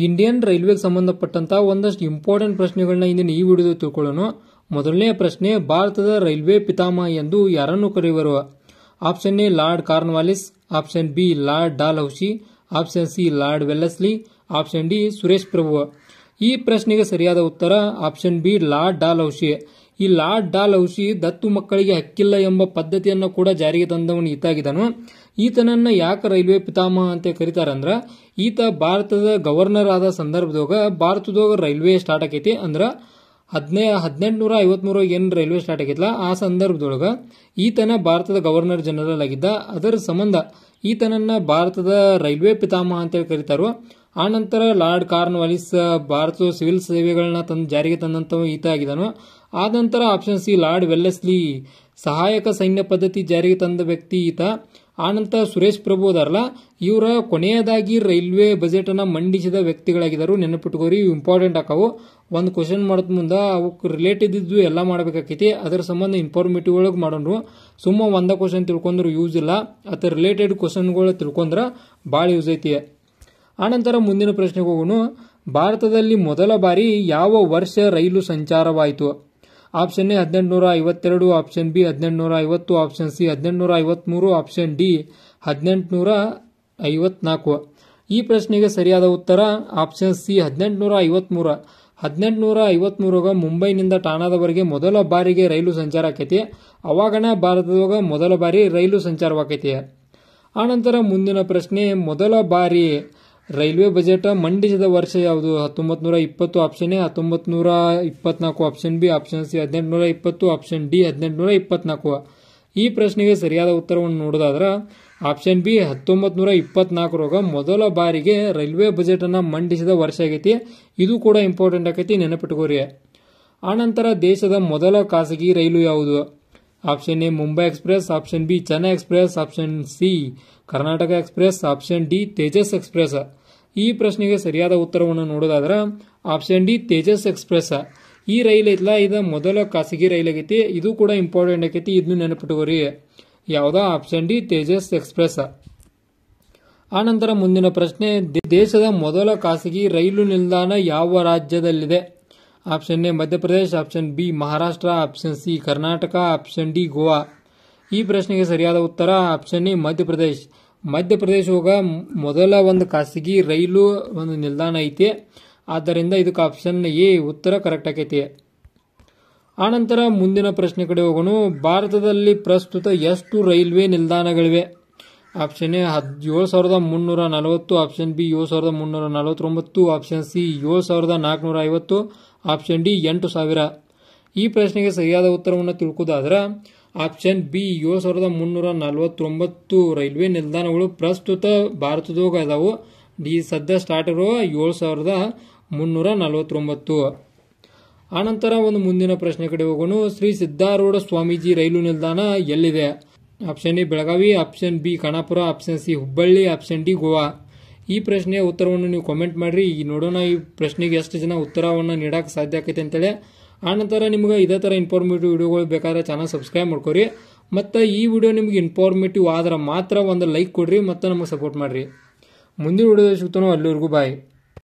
Indian ರೈಲ್ವೆಗೆ ಸಂಬಂಧಪಟ್ಟಂತ ಒಂದಷ್ಟು important ಪ್ರಶ್ನೆಗಳನ್ನ ಇಂದಿನ ಈ ವಿಡಿಯೋದಲ್ಲಿ ತಿಳ್ಕೊಳ್ಳೋಣ. ಮೊದಲನೇ ಪ್ರಶ್ನೆ, ಭಾರತದ ರೈಲ್ವೆ ಪಿತಾಮಹ ಎಂದು ಯಾರನ್ನು ಕರೆಯುವರು? Option A Lord Cornwallis, option B Lord Dalhousie, option C Lord Wellesley, option D Suresh Prabhu. ಈ ಪ್ರಶ್ನೆಗೆ ಸರಿಯಾದ ಉತ್ತರ ಆಪ್ಷನ್ ಬಿ ಲಾರ್ಡ್ ಡಾಲ್ಹೌಸಿ. ಈ ಲಾರ್ಡ್ ಡಾಲ್ಹೌಸಿ ದತ್ತು ಮಕ್ಕಳಿಗೆ ಹಕ್ಕಿಲ್ಲ ಎಂಬ ಪದ್ಧತಿಯನ್ನು ಕೂಡ ಜಾರಿಗೆ ತಂದವನು ಈತಾಗಿದ್ದನು. ಈತನನ್ನ ಯಾಕೆ ರೈಲ್ವೆ ಪಿತಾಮಹ ಅಂತ ಕರೀತಾರಂದ್ರ, ಈತ ಭಾರತದ ಗವರ್ನರ್ ಆದ ಸಂದರ್ಭದಾಗ ಭಾರತದಾಗ ರೈಲ್ವೆ ಸ್ಟಾರ್ಟ್ ಆಕೈತಿ. ಅಂದ್ರ 1853 ಏನ್ ರೈಲ್ವೆ ಸ್ಟಾರ್ಟ್ ಆಗೈತಲ್ಲ, ಆ ಸಂದರ್ಭದೊಳಗ ಈತನ ಭಾರತದ ಗವರ್ನರ್ ಜನರಲ್ ಆಗಿದ್ದ. ಅದರ ಸಂಬಂಧ ಈತನನ್ನ ಭಾರತದ ರೈಲ್ವೆ ಪಿತಾಮಹ ಅಂತೇಳಿ ಕರೀತಾರೋ. ಆ ನಂತರ ಲಾರ್ಡ್ ಕಾರ್ನ್ವಾಲಿಸ್ ಭಾರತದ ಸಿವಿಲ್ ಸೇವೆಗಳನ್ನ ಜಾರಿಗೆ ತಂದಂತ ಈತ ಆಗಿದನು. ಆದ ನಂತರ ಆಪ್ಷನ್ ಸಿ ಲಾರ್ಡ್ ವೆಲ್ಲೆಸ್ಲಿ ಸಹಾಯಕ ಸೈನ್ಯ ಪದ್ಧತಿ ಜಾರಿಗೆ ತಂದ ವ್ಯಕ್ತಿ ಈತ. ಆನಂತರ ಸುರೇಶ್ ಪ್ರಭು ಅದಾರಲ್ಲ, ಇವರ ಕೊನೆಯದಾಗಿ ರೈಲ್ವೆ ಬಜೆಟ್ ಅನ್ನ ಮಂಡಿಸಿದ ವ್ಯಕ್ತಿಗಳಾಗಿದ್ದರು. ನೆನಪಿಟ್ಕೋರಿ, ಇಂಪಾರ್ಟೆಂಟ್ ಆಕಾವು. ಒಂದು ಕ್ವಶನ್ ಮಾಡೋದ್ ಮುಂದೆ ಅವಕ್ಕೆ ರಿಲೇಟೆಡ್ ಇದ್ದು ಎಲ್ಲ ಮಾಡಬೇಕಾಕೈತಿ. ಅದರ ಸಂಬಂಧ ಇನ್ಫಾರ್ಮೇಟಿವ್ ಒಳಗೆ ಮಾಡೋಣ. ಸುಮ್ಮ ಒಂದ ಕ್ವಶನ್ ತಿಳ್ಕೊಂಡ್ರು ಯೂಸ್ ಇಲ್ಲ, ಅದ್ರ ರಿಲೇಟೆಡ್ ಕ್ವಶನ್ಗಳು ತಿಳ್ಕೊಂಡ್ರ ಭಾಳ ಯೂಸ್ ಐತಿ. ಆನಂತರ ಮುಂದಿನ ಪ್ರಶ್ನೆಗೆ ಹೋಗೋಣ. ಭಾರತದಲ್ಲಿ ಮೊದಲ ಬಾರಿ ಯಾವ ವರ್ಷ ರೈಲು ಸಂಚಾರವಾಯಿತು? Option A 1852, option B 1850, option C 1853, option D 1854. ಈ ಪ್ರಶ್ನೆಗೆ ಸರಿಯಾದ ಉತ್ತರ ಆಪ್ಷನ್ ಸಿ 1853. 1853 ಮುಂಬೈನಿಂದ ಠಾಣಾದವರೆಗೆ ಮೊದಲ ಬಾರಿಗೆ ರೈಲು ಸಂಚಾರ ಆಕೈತಿ. ಅವಾಗನ ಭಾರತದಾಗ ಮೊದಲ ಬಾರಿ ರೈಲು ಸಂಚಾರವಾಕೈತಿ. ಆನಂತರ ಮುಂದಿನ ಪ್ರಶ್ನೆ, ಮೊದಲ ಬಾರಿ ರೈಲ್ವೆ ಬಜೆಟ್ ಮಂಡಿಸಿದ ವರ್ಷ ಯಾವುದು? 1920 option A, 1924 option B, option C 1820, option D 1824. ಈ ಪ್ರಶ್ನೆಗೆ ಸರಿಯಾದ ಉತ್ತರವನ್ನು ನೋಡೋದಾದ್ರ ಆಪ್ಷನ್ ಬಿ 1924 ಮೊದಲ ಬಾರಿಗೆ ರೈಲ್ವೆ ಬಜೆಟ್ ಅನ್ನ ಮಂಡಿಸಿದ ವರ್ಷ ಆಗೈತಿ. ಇದು ಕೂಡ ಇಂಪಾರ್ಟೆಂಟ್ ಆಕೈತಿ, ನೆನಪಿಟ್ಕೋರಿ. ಆನಂತರ ದೇಶದ ಮೊದಲ ಖಾಸಗಿ ರೈಲು ಯಾವುದು? Option A Mumbai express, option B Chennai express, option C Karnataka express, option D Tejas express. ಈ ಪ್ರಶ್ನೆಗೆ ಸರಿಯಾದ ಉತ್ತರವನ್ನು ನೋಡೋದಾದ್ರ ಆಪ್ಷನ್ ಡಿ ತೇಜಸ್ ಎಕ್ಸ್ಪ್ರೆಸ್. ಈ ರೈಲ್ ಐತ್ಲ, ಇದು ಮೊದಲ ಖಾಸಗಿ ರೈಲ್ ಆಗೈತಿ. ಇದು ಕೂಡ ಇಂಪಾರ್ಟೆಂಟ್ ಆಕೈತಿ, ಇದನ್ನು ನೆನಪಿಟ್ಕೋರಿ. ಯಾವ್ದ? Option D Tejas express. ಆನಂತರ ಮುಂದಿನ ಪ್ರಶ್ನೆ, ದೇಶದ ಮೊದಲ ಖಾಸಗಿ ರೈಲು ನಿಲ್ದಾಣ ಯಾವ ರಾಜ್ಯದಲ್ಲಿದೆ? Option A Madhya Pradesh, option B Maharashtra, option C Karnataka, option D Goa. ಈ ಪ್ರಶ್ನೆಗೆ ಸರಿಯಾದ ಉತ್ತರ ಆಪ್ಷನ್ ಎ ಮಧ್ಯಪ್ರದೇಶ. ಮಧ್ಯಪ್ರದೇಶವಾಗ ಮೊದಲ ಒಂದು ಖಾಸಗಿ ರೈಲು ಒಂದು ನಿಲ್ದಾಣ ಐತಿ. ಆದ್ದರಿಂದ ಇದಕ್ಕೆ ಆಪ್ಷನ್ ಎ ಉತ್ತರ ಕರೆಕ್ಟ್ ಆಕೈತಿ. ಆನಂತರ ಮುಂದಿನ ಪ್ರಶ್ನೆ ಕಡೆ ಹೋಗೋಣ. ಭಾರತದಲ್ಲಿ ಪ್ರಸ್ತುತ ಎಷ್ಟು ರೈಲ್ವೆ ನಿಲ್ದಾಣಗಳಿವೆ? Option A 7340, option B 7349, option C 7450, option D 8000. ಈ ಪ್ರಶ್ನೆಗೆ ಸರಿಯಾದ ಉತ್ತರವನ್ನು ತಿಳ್ಕೋದಾದ್ರ ಆಪ್ಷನ್ ಬಿ 7349 ರೈಲ್ವೆ ನಿಲ್ದಾಣಗಳು ಪ್ರಸ್ತುತ ಭಾರತದಾಗ ಅದಾವು. ಈ ಸದ್ಯ ಸ್ಟಾರ್ಟ್ ಇರುವ 7349. ಆನಂತರ ಒಂದು ಮುಂದಿನ ಪ್ರಶ್ನೆ ಕಡೆ ಹೋಗೋಣ. ಶ್ರೀ ಸಿದ್ದಾರೂಢ ಸ್ವಾಮೀಜಿ ರೈಲು ನಿಲ್ದಾಣ ಎಲ್ಲಿದೆ? Option A Belagavi, option B Khanapur, option C Hubballi, option D Goa. ಈ ಪ್ರಶ್ನೆಯ ಉತ್ತರವನ್ನು ನೀವು ಕಾಮೆಂಟ್ ಮಾಡ್ರಿ. ಈಗ ನೋಡೋಣ ಈ ಪ್ರಶ್ನೆಗೆ ಎಷ್ಟು ಜನ ಉತ್ತರವನ್ನು ನೀಡಕ್ಕೆ ಸಾಧ್ಯ ಆಕೈತೆ ಅಂತೇಳಿ. ಆನಂತರ ನಿಮ್ಗೆ ಇದೇ ಥರ ಇನ್ಫಾರ್ಮೇಟಿವ್ ವಿಡಿಯೋಗಳು ಬೇಕಾದ್ರೆ ಚಾನಲ್ ಸಬ್ಸ್ಕ್ರೈಬ್ ಮಾಡ್ಕೊರಿ. ಮತ್ತು ಈ ವಿಡಿಯೋ ನಿಮ್ಗೆ ಇನ್ಫಾರ್ಮೇಟಿವ್ ಆದ್ರೆ ಮಾತ್ರ ಒಂದು ಲೈಕ್ ಕೊಡ್ರಿ ಮತ್ತು ನಮಗೆ ಸಪೋರ್ಟ್ ಮಾಡ್ರಿ. ಮುಂದಿನ ವಿಡಿಯೋದಲ್ಲಿ ಸಿಗ್ತಾನೋ, ಅಲ್ಲಿವರೆಗೂ ಬಾಯ್.